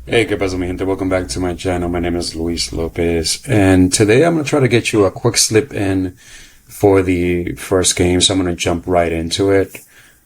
Hey, ¿qué pasa, mi gente? Welcome back to my channel. My name is Luis Lopez, and today I'm going to try to get you a quick slip in for the first game, so I'm going to jump right into it.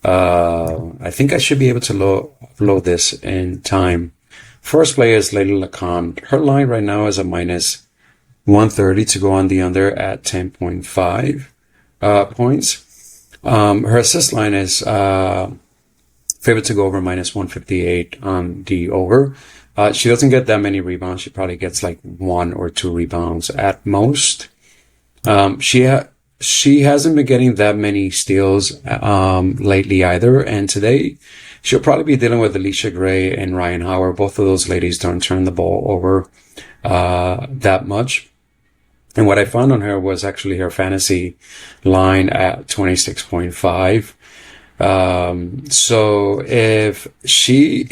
I think I should be able to load this in time. First player is Lady Lacan. Her line right now is a minus 130 to go on the under at 10.5 points. Her assist line is favorite to go over minus 158 on the over. She doesn't get that many rebounds. She probably gets like one or two rebounds at most. She hasn't been getting that many steals lately either. And today she'll probably be dealing with Alicia Gray and Ryan Howard. Both of those ladies don't turn the ball over that much. And what I found on her was actually her fantasy line at 26.5. So if she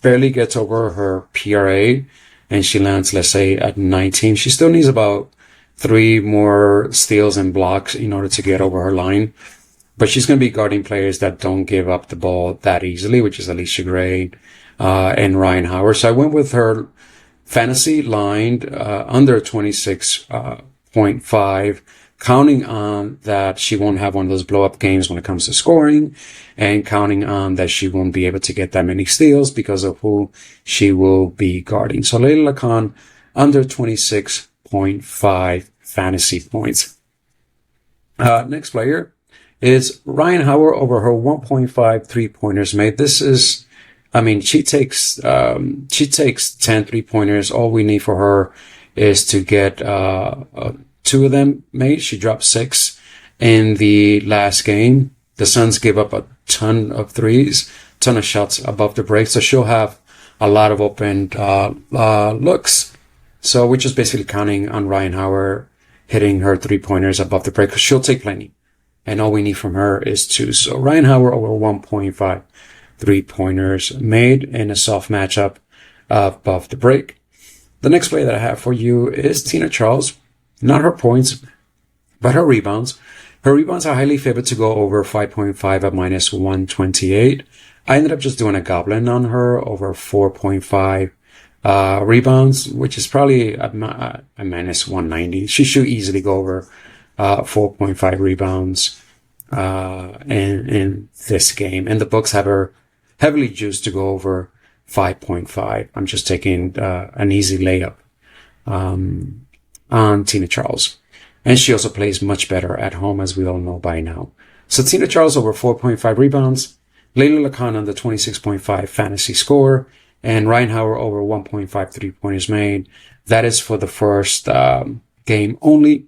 barely gets over her PRA and she lands, let's say, at 19, she still needs about 3 more steals and blocks in order to get over her line. But she's going to be guarding players that don't give up the ball that easily, which is Alicia Gray, and Ryan Howard. So I went with her fantasy lined, under 26.5. Counting on that she won't have one of those blow up games when it comes to scoring, and counting on that she won't be able to get that many steals because of who she will be guarding. So Layla Khan under 26.5 fantasy points. Next player is Ryan Howard over her 1.5 3-pointers made. This is, she takes 10 3-pointers. All we need for her is to get, 2 of them made. She dropped 6 in the last game. The Suns gave up a ton of threes, ton of shots above the break. So she'll have a lot of open looks. So we're just basically counting on Ryan Howard hitting her 3-pointers above the break, because she'll take plenty. And all we need from her is 2. So Ryan Howard over 1.5 3-pointers made in a soft matchup above the break. The next play that I have for you is Tina Charles. Not her points, but her rebounds. Her rebounds are highly favored to go over 5.5 at minus 128. I ended up just doing a goblin on her over 4.5 rebounds, which is probably a minus 190. She should easily go over 4.5 rebounds in this game. And the books have her heavily juiced to go over 5.5. I'm just taking an easy layup on Tina Charles. And she also plays much better at home, as we all know by now. So Tina Charles over 4.5 rebounds, Layla Lacan under 26.5 fantasy score, and Ryan Howard over 1.5 3-pointers made. That is for the first game only.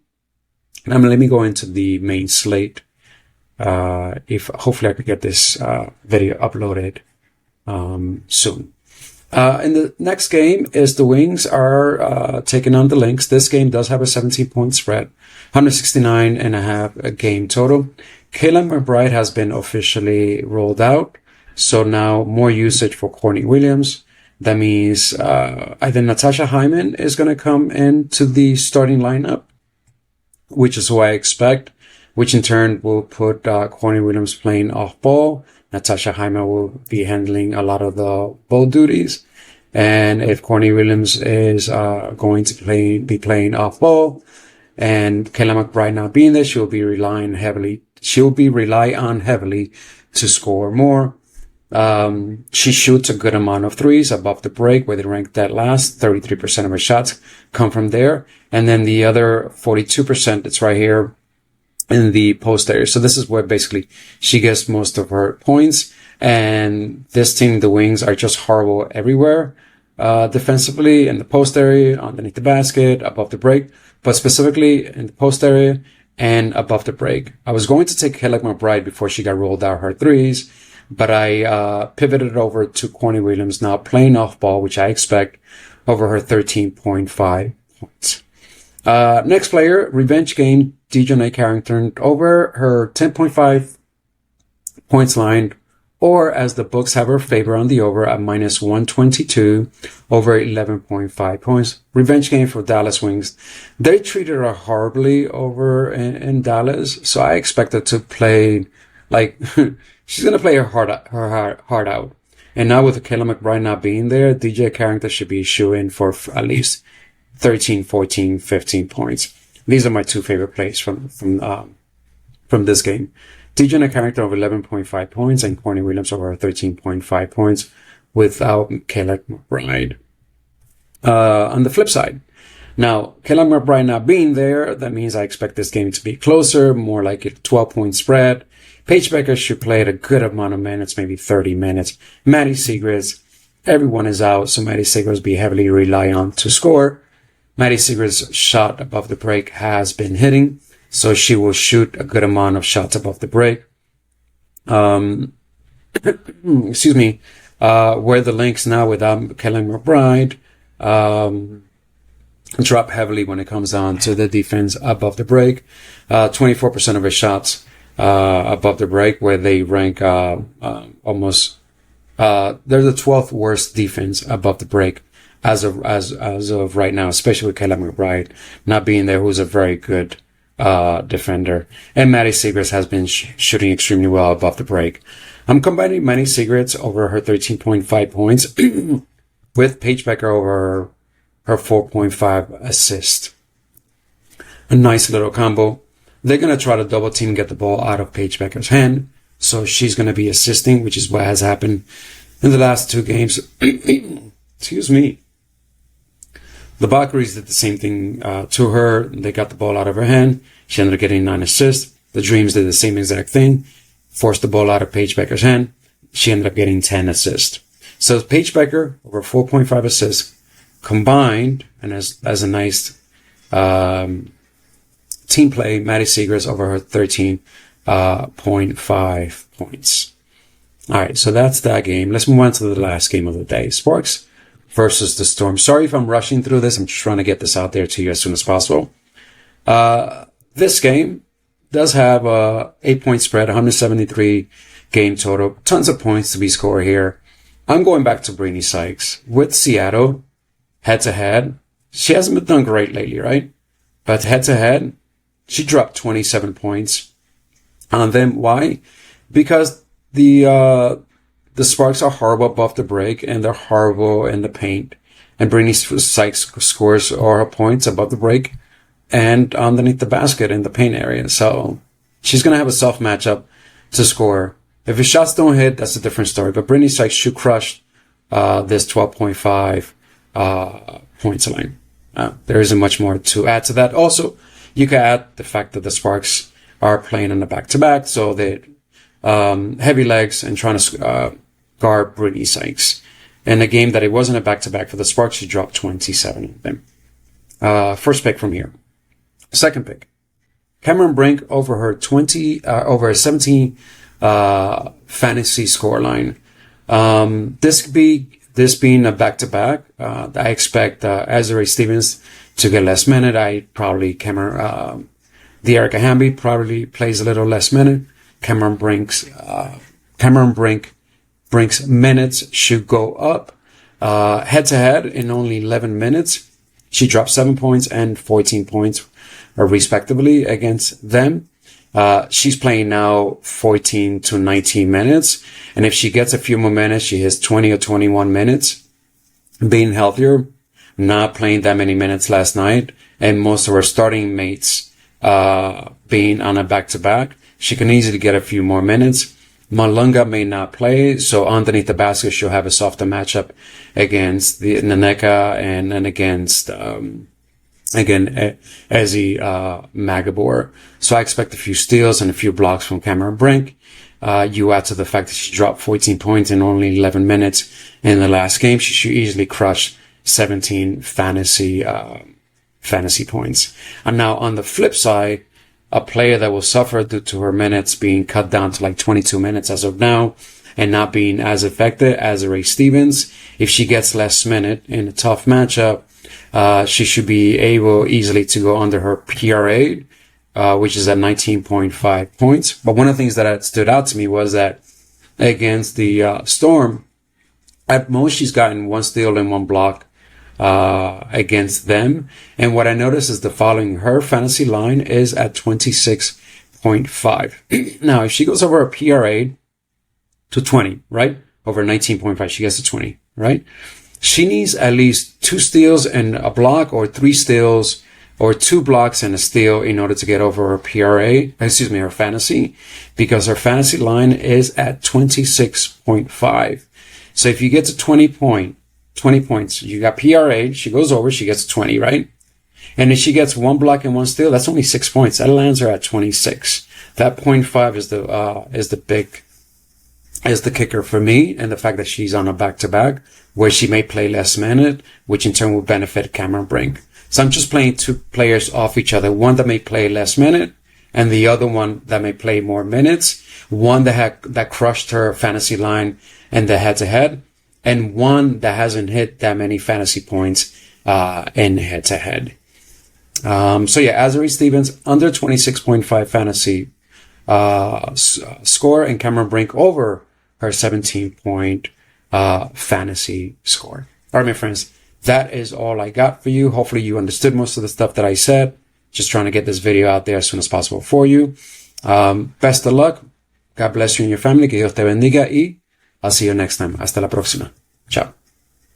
And let me go into the main slate. If hopefully I could get this video uploaded soon. In the next game is the Wings are taking on the Lynx. This game does have a 17-point spread, 169.5 a game total. Kayla McBride has been officially rolled out, so now more usage for Courtney Williams. That means either Natasha Hyman is going to come into the starting lineup, which is who I expect, which in turn will put Courtney Williams playing off ball. Natasha Hyman will be handling a lot of the ball duties. And if Courtney Williams is going to be playing off ball, and Kayla McBride not being there, she'll be rely on heavily to score more. She shoots a good amount of threes above the break, where they rank that last. 33% of her shots come from there. And then the other 42%, it's right here in the post area. So this is where basically she gets most of her points. And this team, the Wings, are just horrible everywhere. Defensively, in the post area, underneath the basket, above the break, but specifically in the post area and above the break. I was going to take Kayla McBride before she got rolled out her threes, but I pivoted over to Courtney Williams now playing off ball, which I expect over her 13.5 points. Next player, revenge game, Dejounte Carrington over her 10.5 points line, or as the books have her favor on the over at minus 122 over 11.5 points. Revenge game for Dallas Wings. They treated her horribly over in Dallas, so I expect her to play like she's gonna play her heart out. And now with Kayla McBride not being there, DJ Carrington should be shooing for at least 13, 14, 15 points. These are my two favorite plays from this game. DJ Carrington over 11.5 points and Courtney Williams over 13.5 points without Kayla McBride. On the flip side, now Kayla McBride not being there, that means I expect this game to be closer, more like a 12-point spread. Paige Becker should play at a good amount of minutes, maybe 30 minutes. Maddie Siegrist, everyone is out, so Maddie Siegrist be heavily relied on to score. Maddie Siegrist's shot above the break has been hitting, so she will shoot a good amount of shots above the break. Excuse me. Where the Lynx now without Kayla McBride drop heavily when it comes down to the defense above the break. 24% of her shots above the break, where they rank almost. They're the 12th worst defense above the break as of right now, especially with Kayla McBride not being there, who's a very good defender. And Maddie Siegrist has been shooting extremely well above the break. I'm combining Maddie Siegrist over her 13.5 points with Paige Becker over her 4.5 assist. A nice little combo. They're going to try to double team, get the ball out of Paige Becker's hand. So she's going to be assisting, which is what has happened in the last two games. Excuse me. The Valkyries did the same thing to her. They got the ball out of her hand. She ended up getting 9 assists. The Dreams did the same exact thing. Forced the ball out of Paige Becker's hand. She ended up getting 10 assists. So Paige Becker over 4.5 assists combined, and as a nice team play, Maddie Siegrist over her 13.5 points. All right, so that's that game. Let's move on to the last game of the day. Sparks versus the Storm. Sorry if I'm rushing through this. I'm just trying to get this out there to you as soon as possible. This game does have a 8-point spread, 173 game total. Tons of points to be scored here. I'm going back to Brittany Sykes with Seattle head-to-head. She hasn't been done great lately, right? But head-to-head, she dropped 27 points on them. Why? Because the Sparks are horrible above the break and they're horrible in the paint. And Brittany Sykes scores all her points above the break and underneath the basket in the paint area. So she's going to have a soft matchup to score. If her shots don't hit, that's a different story. But Brittany Sykes should crush this 12.5 points line. There isn't much more to add to that. Also, you can add the fact that the Sparks are playing on the back-to-back, so they heavy legs and trying to guard Brittany Sykes. In a game that it wasn't a back-to-back for the Sparks, she dropped 27 of them. First pick from here. Second pick. Cameron Brink over her 17 fantasy scoreline. This being a back-to-back, I expect Azurá Stevens to get less minute. De'Arica Hamby probably plays a little less minute. Cameron Brink's minutes should go up. Head-to-head in only 11 minutes, she dropped 7 points and 14 points, respectively, against them. She's playing now 14 to 19 minutes. And if she gets a few more minutes, she has 20 or 21 minutes. Being healthier, not playing that many minutes last night, and most of her starting mates being on a back-to-back, she can easily get a few more minutes. Malunga may not play, so underneath the basket, she'll have a softer matchup against the Naneka and against Ezi Magabor. So I expect a few steals and a few blocks from Cameron Brink. You add to the fact that she dropped 14 points in only 11 minutes in the last game. She should easily crush 17 fantasy points. And now on the flip side, a player that will suffer due to her minutes being cut down to like 22 minutes as of now and not being as effective as Azurá Stevens. If she gets less minute in a tough matchup, she should be able easily to go under her PRA, which is at 19.5 points. But one of the things that stood out to me was that against the Storm, at most she's gotten 1 steal and 1 block against them. And what I noticed is the following. Her fantasy line is at 26.5. Now, if she goes over a PRA to 20, right? over 19.5. She gets to 20, right? She needs at least 2 steals and a block, or 3 steals or 2 blocks and a steal in order to get over her her fantasy, because her fantasy line is at 26.5. So if you get to 20 points, you got PRA, she goes over, she gets 20, right? And if she gets 1 block and 1 steal, that's only 6 points. That lands her at 26. That 0.5 is the kicker for me, and the fact that she's on a back-to-back where she may play less minute, which in turn will benefit Cameron Brink. So I'm just playing 2 players off each other. One that may play less minute, and the other one that may play more minutes. One that crushed her fantasy line in the head-to-head, and one that hasn't hit that many fantasy points in head-to-head. So yeah, Azari Stevens under 26.5 fantasy score, and Cameron Brink over her 17-point fantasy score. All right, my friends, that is all I got for you. Hopefully you understood most of the stuff that I said. Just trying to get this video out there as soon as possible for you. Best of luck. God bless you and your family. Que Dios te bendiga, y I'll see you next time. Hasta la próxima. Chao.